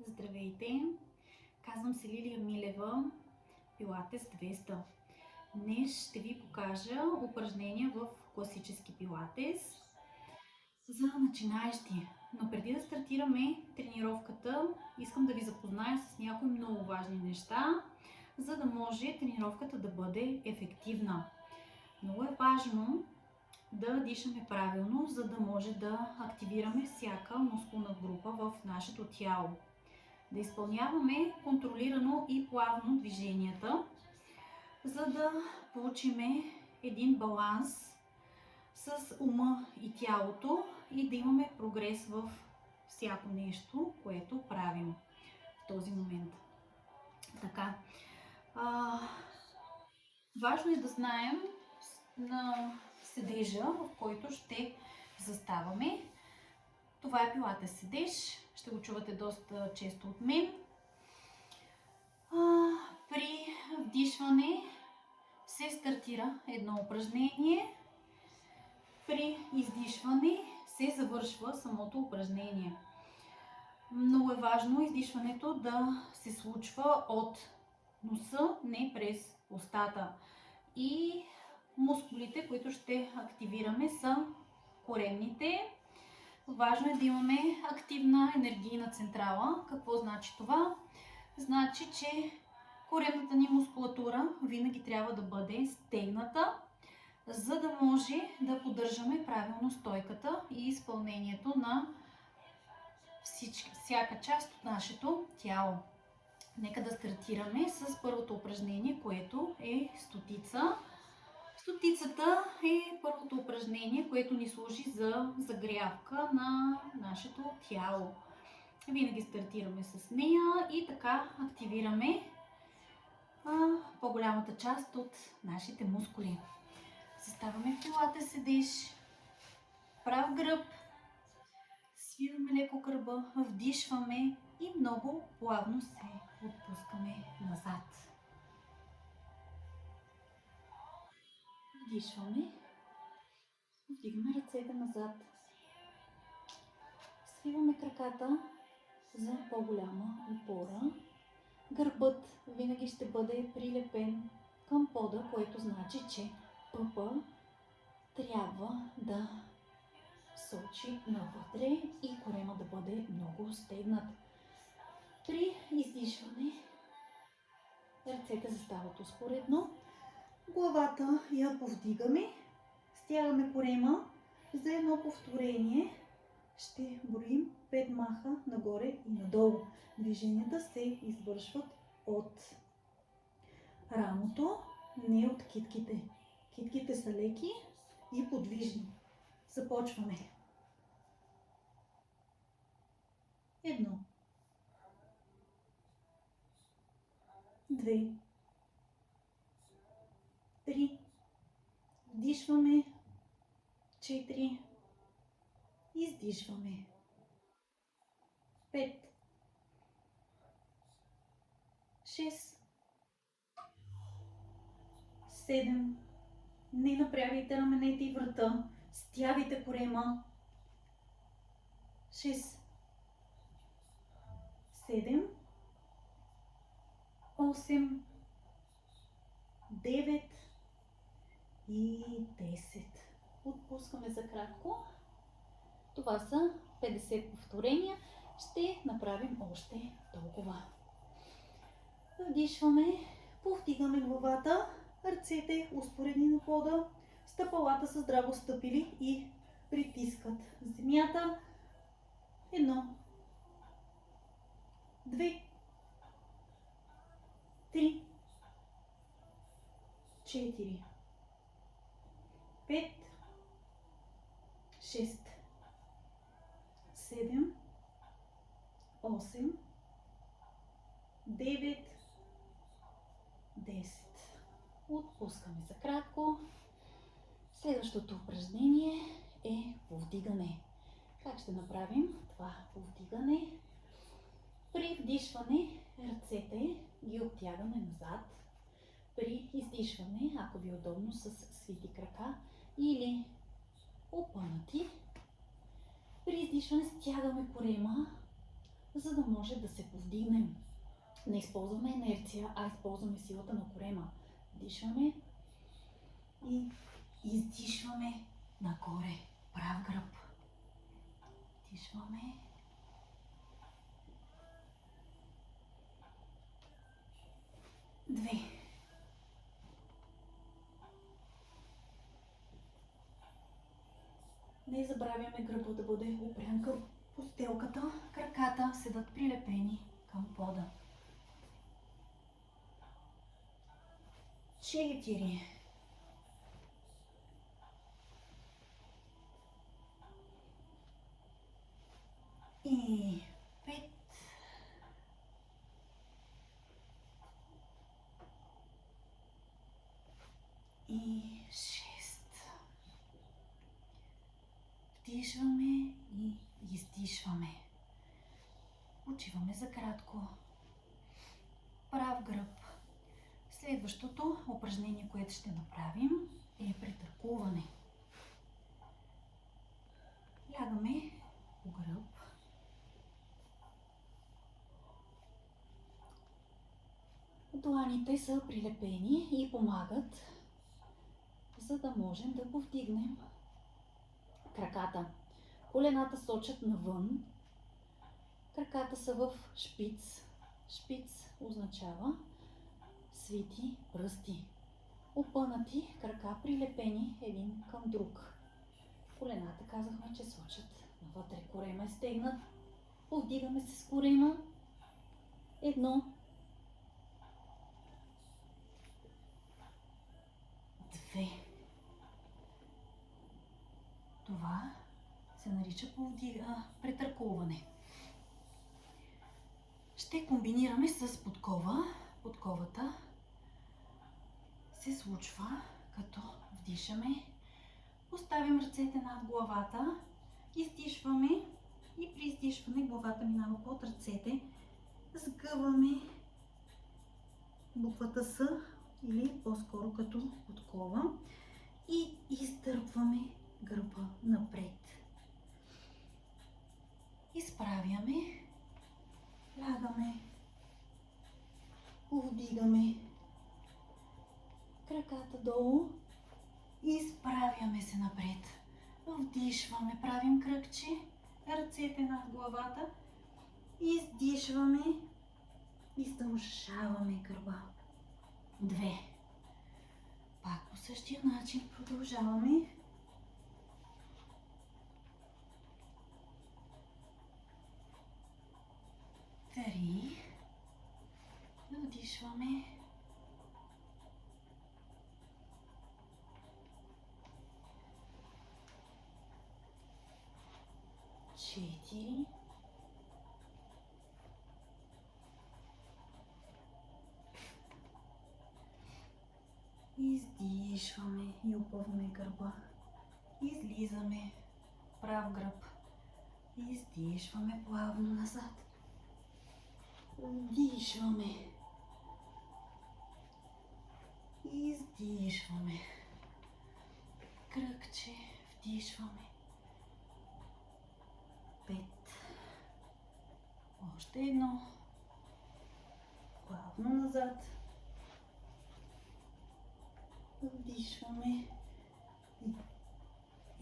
Здравейте! Казвам се Лилия Милева, пилатес 200. Днес ще ви покажа упражнения в класически пилатес за начинаещи. Но преди да стартираме тренировката, искам да ви запозная с някои много важни неща, за да може тренировката да бъде ефективна. Много е важно да дишаме правилно, за да може да активираме всяка мускулна група в нашето тяло. Да изпълняваме контролирано и плавно движенията, за да получим един баланс с ума и тялото и да имаме прогрес в всяко нещо, което правим в този момент. Така, важно е да знаем на седежа, в който ще заставаме. Това е пилатес седеж. Ще го чувате доста често от мен. При вдишване се стартира едно упражнение. При издишване се завършва самото упражнение. Много е важно издишването да се случва от носа, не през устата. И мускулите, които ще активираме, са коремните. Важно е да имаме активна енергийна централа. Какво значи това? Значи, че коремната ни мускулатура винаги трябва да бъде стегната, за да може да поддържаме правилно стойката и изпълнението на всяка част от нашето тяло. Нека да стартираме с първото упражнение, което е стотица. Стотицата е първото упражнение, което ни служи за загрявка на нашето тяло. Винаги стартираме с нея и така активираме по-голямата част от нашите мускули. Заставаме в пилатес седеж, прав гръб, свиваме леко гърба, вдишваме и много плавно се отпускаме назад. Вдишваме, вдигаме ръцете назад, свиваме краката за по-голяма опора. Гърбът винаги ще бъде прилепен към пода, което значи, че пъпа трябва да сочи навътре и корема да бъде много стегнат. При издишване ръцете застават успоредно. Главата я повдигаме, стягаме корема. За едно повторение ще броим 5 маха нагоре и надолу. Движенията се извършват от рамото, не от китките. Китките са леки и подвижни. Започваме. 1, 2, 3, вдишваме, 4, издишваме, 5, 6, 7, не напрягайте раменете и врата, стягайте корема, 6, 7, 8, 9 и 10. Отпускаме за кратко. Това са 50 повторения. Ще направим още толкова. Вдишваме, повдигаме главата, ръцете успоредни на пода, стъпалата са здраво стъпили и притискат земята. 1, 2, 3, 4, 5, 6, 7, 8, 9, 10. Отпускаме за кратко. Следващото упражнение е повдигане. Как ще направим това повдигане? При вдишване ръцете ги оттягаме назад. При издишване, ако ви е удобно, с свити крака или опънати. При издишване стягаме корема за да може да се повдигнем. Не използваме инерция, а използваме силата на корема. Вдишваме и издишваме нагоре. Прав гръб. Вдишваме. Две. Не забравяме гръба да бъде опрян към постелката. Краката седат прилепени към пода. 4. И 5. И 6. Вдишваме и издишваме. Почиваме за кратко. Прав гръб. Следващото упражнение, което ще направим, е претъркуване. Лягаме по гръб. Дланите са прилепени и помагат, за да можем да повдигнем краката. Колената сочат навън. Краката са в шпиц. Шпиц означава свити пръсти. Опънати крака, прилепени един към друг. Колената казахме, че сочат навътре. Корема е стегнат. Повдигаме се с корема. 1. 2. Това се нарича претъркуване. Ще комбинираме с подкова. Подковата се случва като вдишаме, поставим ръцете над главата, издишваме и при издишване главата минава под ръцете, сгъваме буквата С или по-скоро като подкова и изтърпваме гърба напред. Изправяме, лягаме, повдигаме краката долу, изправяме се напред. Вдишваме, правим кръгче, ръцете над главата, издишваме, издължаваме гърба. 2. Пак по същия начин продължаваме. 3. Вдишваме. 4. Издишваме и опъваме гърба. Излизаме. Прав гръб. Издишваме плавно назад. Вдишваме. Издишваме. Кръгче. Вдишваме. 5. Още едно. Плавно назад. Вдишваме.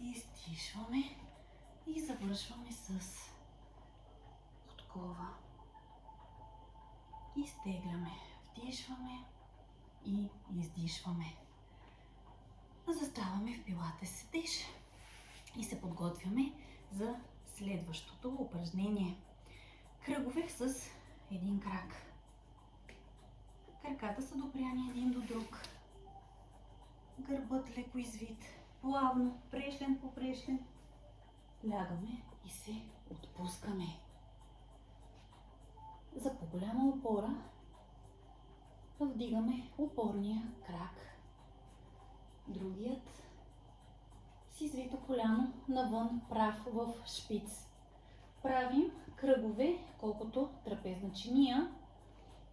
Издишваме. И завършваме с подкова. Изтегляме. Вдишваме и издишваме. Заставаме в пилатес седеж и се подготвяме за следващото упражнение. Кръгове с един крак. Краката са допряни един до друг. Гърбът леко извит. Плавно, прешлен по прешлен. Лягаме и се отпускаме. За по-голяма опора вдигаме опорния крак. Другият с извито коляно навън, прав в шпиц. Правим кръгове, колкото трапезна чиния.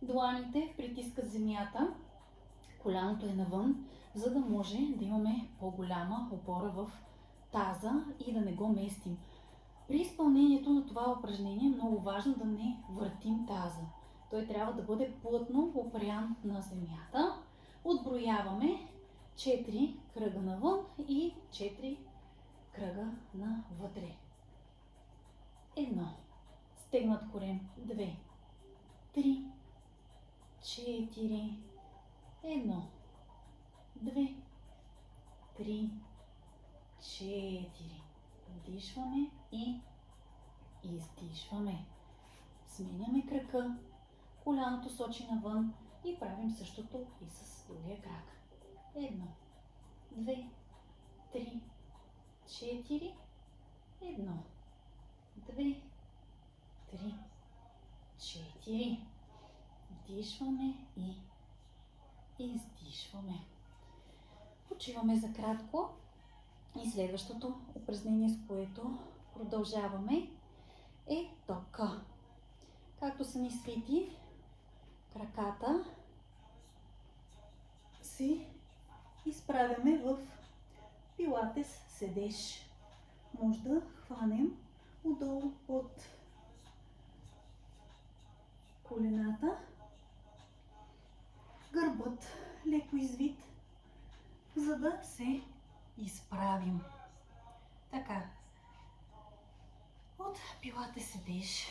Дланите притискат земята, коляното е навън, за да може да имаме по-голяма опора в таза и да не го местим. При изпълнението на това упражнение е много важно да не въртим таза. Той трябва да бъде плътно опрян на земята. Отброяваме 4 кръга навън и 4 кръга навътре. 1. Стегнат корем. 2. 3. 4. 1. 2. 3. 4. Вдишваме и издишваме. Сменяме крака. Коляното сочи навън и правим същото и с другия крак. 1, 2, 3, 4, 1, 2, 3, 4. Вдишваме и издишваме. Почиваме за кратко и следващото упражнение, с което продължаваме, е тока. Както са ни свити, краката си изправяме в пилатес седеж. Може да хванем отдолу от колената, гърбът леко извит, за да се изправим. Така, от пилатес седеж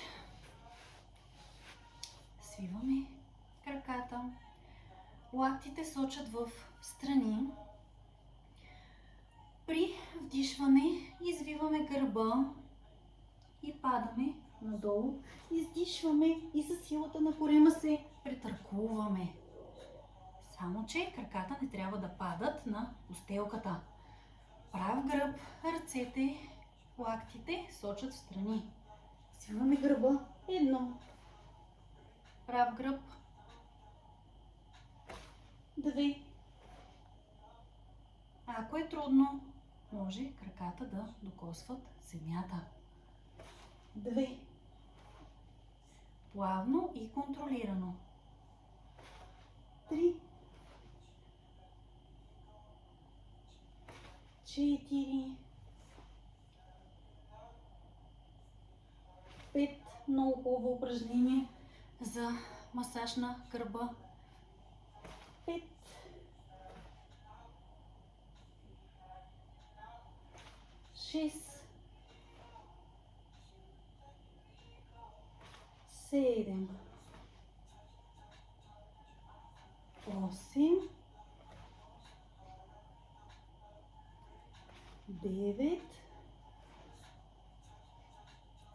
свиваме краката, лактите сочат в страни. При вдишване извиваме гърба и падаме надолу. Издишваме и със силата на корема се претъркулваме. Само че краката не трябва да падат на постелката. Прав гръб, ръцете, лактите сочат в страни. Свиваме гърба. 1. Прав гръб. 2. Ако е трудно, може краката да докосват земята. 2. Плавно и контролирано. 3. 4. 5. Много хубаво упражнение за масаж на гърба. 5. 6. 7. 8. 9.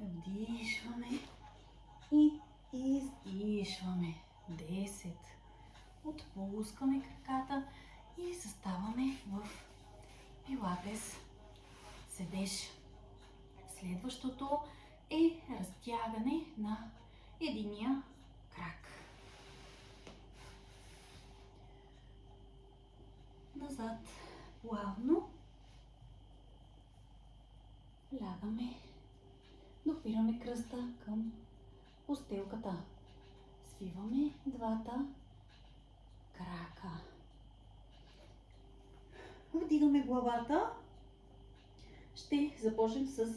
Вдишваме и издишваме. 10. Отпускаме краката и заставаме в пилатес седеж. Следващото е разтягане на единия крак. Назад плавно лягаме, допираме кръста към постелката. Свиваме двата крака. Вдигаме главата. Ще започнем с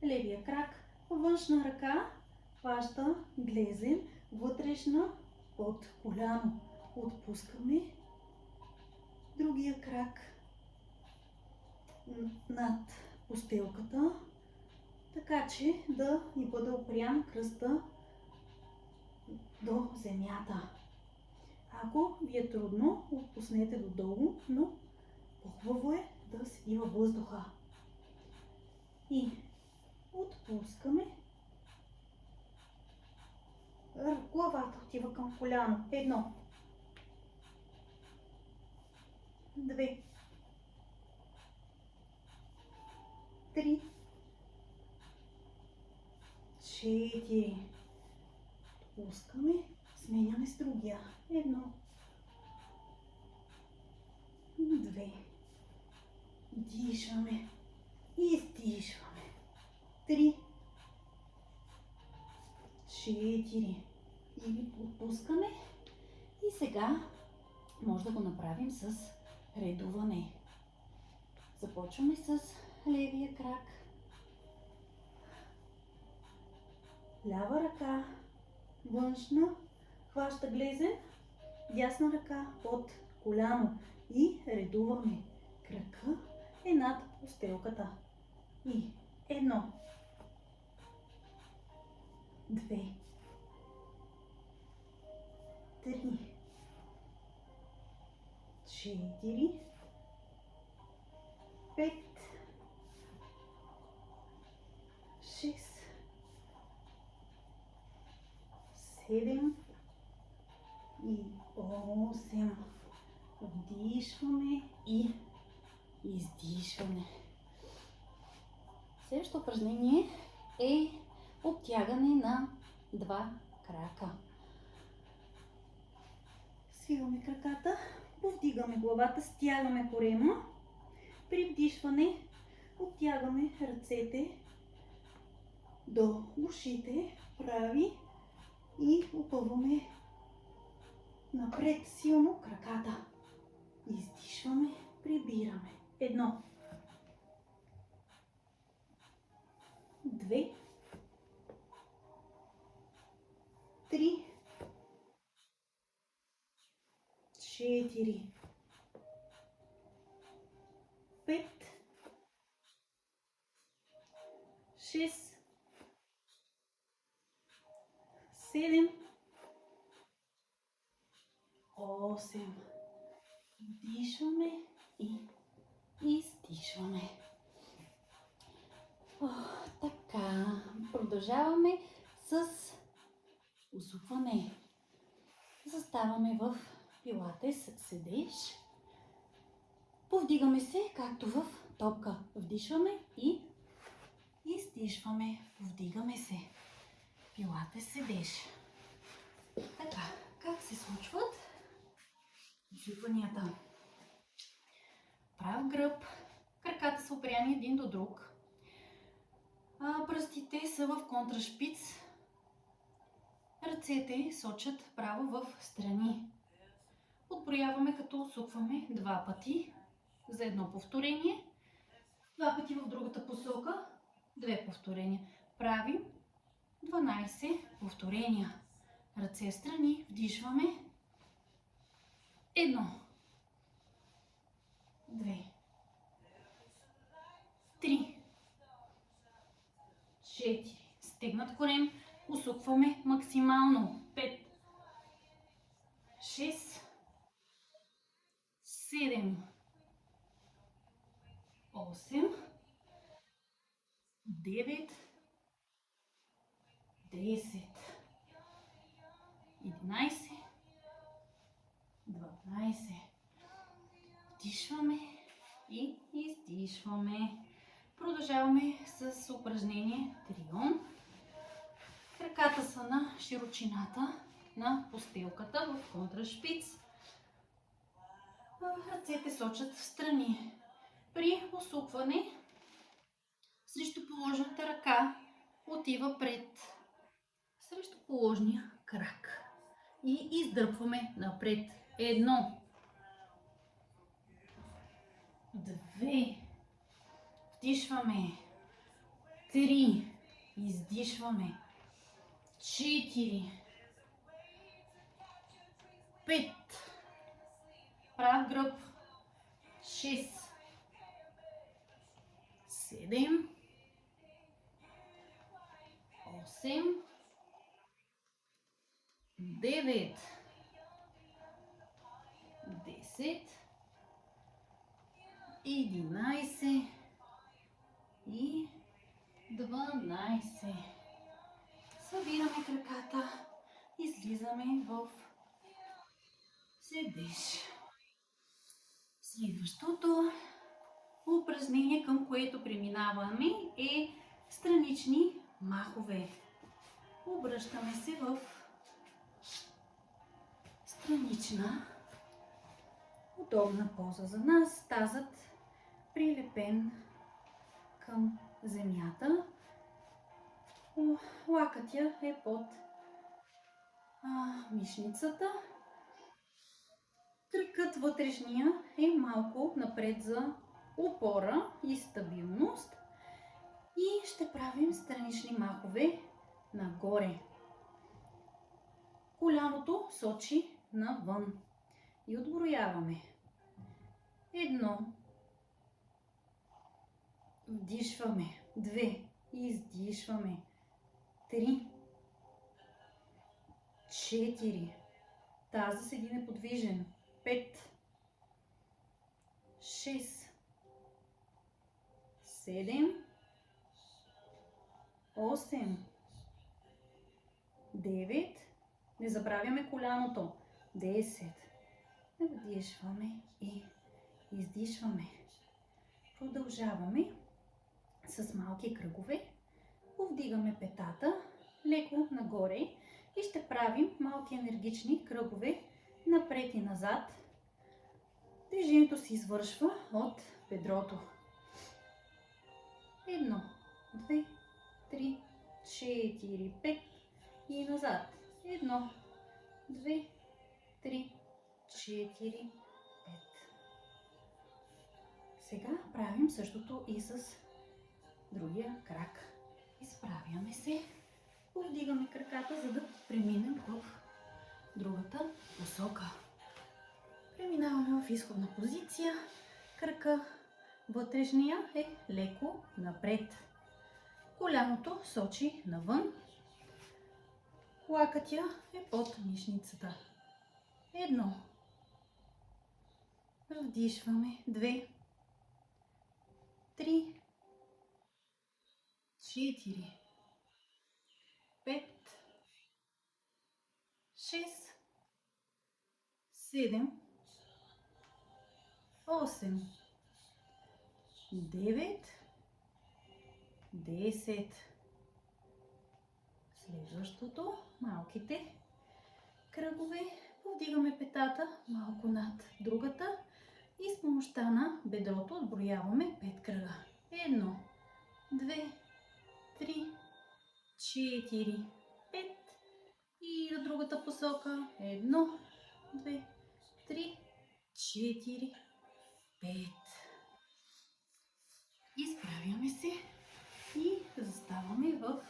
левия крак. Външна ръка хваща глезен, вътрешна под коляно. Отпускаме другия крак над постелката, така че да ни бъде опрян кръста до земята. Ако ви е трудно, отпуснете додолу, но по-хубаво е да седи във въздуха. И отпускаме. Главата отива към коляно. 1. 2. 3. 4. Отпускаме. Сменяме с другия. 1. 2. Дишаме. Издишваме. 3. 4. И отпускаме. И сега може да го направим с редуване. Започваме с левия крак. Лява ръка външна хваща глезен, дясна ръка под коляно и редуваме. Крака е над постелката. И 1, 2, 3, 4, 5, 6, 7 и 8. Вдишваме и издишваме. Следващото упражнение е обтягане на два крака. Свиваме краката, повдигаме главата, стягаме корема. При вдишване обтягаме ръцете до ушите, прави, и опъваме напред силно краката. Издишваме, прибираме. 1, 2, 3, 4, 5, 6, 7, 8. Вдишваме и издишваме. Така, продължаваме с усукване. Заставаме в пилатес седеш. Повдигаме се, както в топка. Вдишваме и издишваме. Повдигаме се. Пилатес седеш. Така, как се случват усукванията? Прав гръб, краката са опряни един до друг. Пръстите са в контрашпиц. Ръцете сочат право в страни. Отброяваме, като усукваме 2 пъти за едно повторение. 2 пъти в другата посока, 2 повторения. Правим 12 повторения. Ръце страни, вдишваме. 1, 2, 3, 4. Стегнат корем. Усукваме максимално. 5, 6, 7, 8, 9, 10, 11, 12. Вдишваме и издишваме. Продължаваме с упражнение трион. Краката са на широчината на постелката в контрашпиц. Ръцете сочат в страни. При усукване срещу положената ръка отива пред срещу положния крак. И издърпваме напред. 1, 2, вдишваме. 3, издишваме. 4, 5, прав гръб. 6, 7, 8, 9, 10, 11 и 12. Събираме краката, излизаме в седеж. Следващото упражнение, към което преминаваме, е странични махове. Обръщаме се в странична удобна поза за нас. Тазът прилепен към земята. Лакътя е под мишницата. Кръкът вътрешния е малко напред за опора и стабилност. И ще правим странични махове нагоре. Коляното сочи навън. И отброяваме. 1. Вдишваме. 2. Издишваме. 3. 4. Таза седи неподвижен. 5. 6. 7. 8. 9. Не забравяме коляното. 10. Вдишваме и издишваме. Продължаваме с малки кръгове. Повдигаме петата леко нагоре и ще правим малки енергични кръгове напред и назад. Движението се извършва от бедрото. 1, 2, 3, 4, 5 и назад. 1, 2, 3, 4, 5. Сега правим същото и с другия крак. Изправяме се, повдигаме краката, за да преминем в другата посока. Преминаваме в изходна позиция. Крака вътрешния е леко напред. Коляното сочи навън. Лакътя е под мишницата. 1. Вдишваме. 2. 3. 4. 5. 6. 7. 8. 9. 10. Следващото, малките кръгове, повдигаме петата малко над другата и с помощта на бедрото отброяваме 5 кръга. 1, 2, 3, 4, 5 и на другата посока. 1, 2, 3, 4, 5. Изправяме се и заставаме в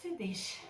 седеж.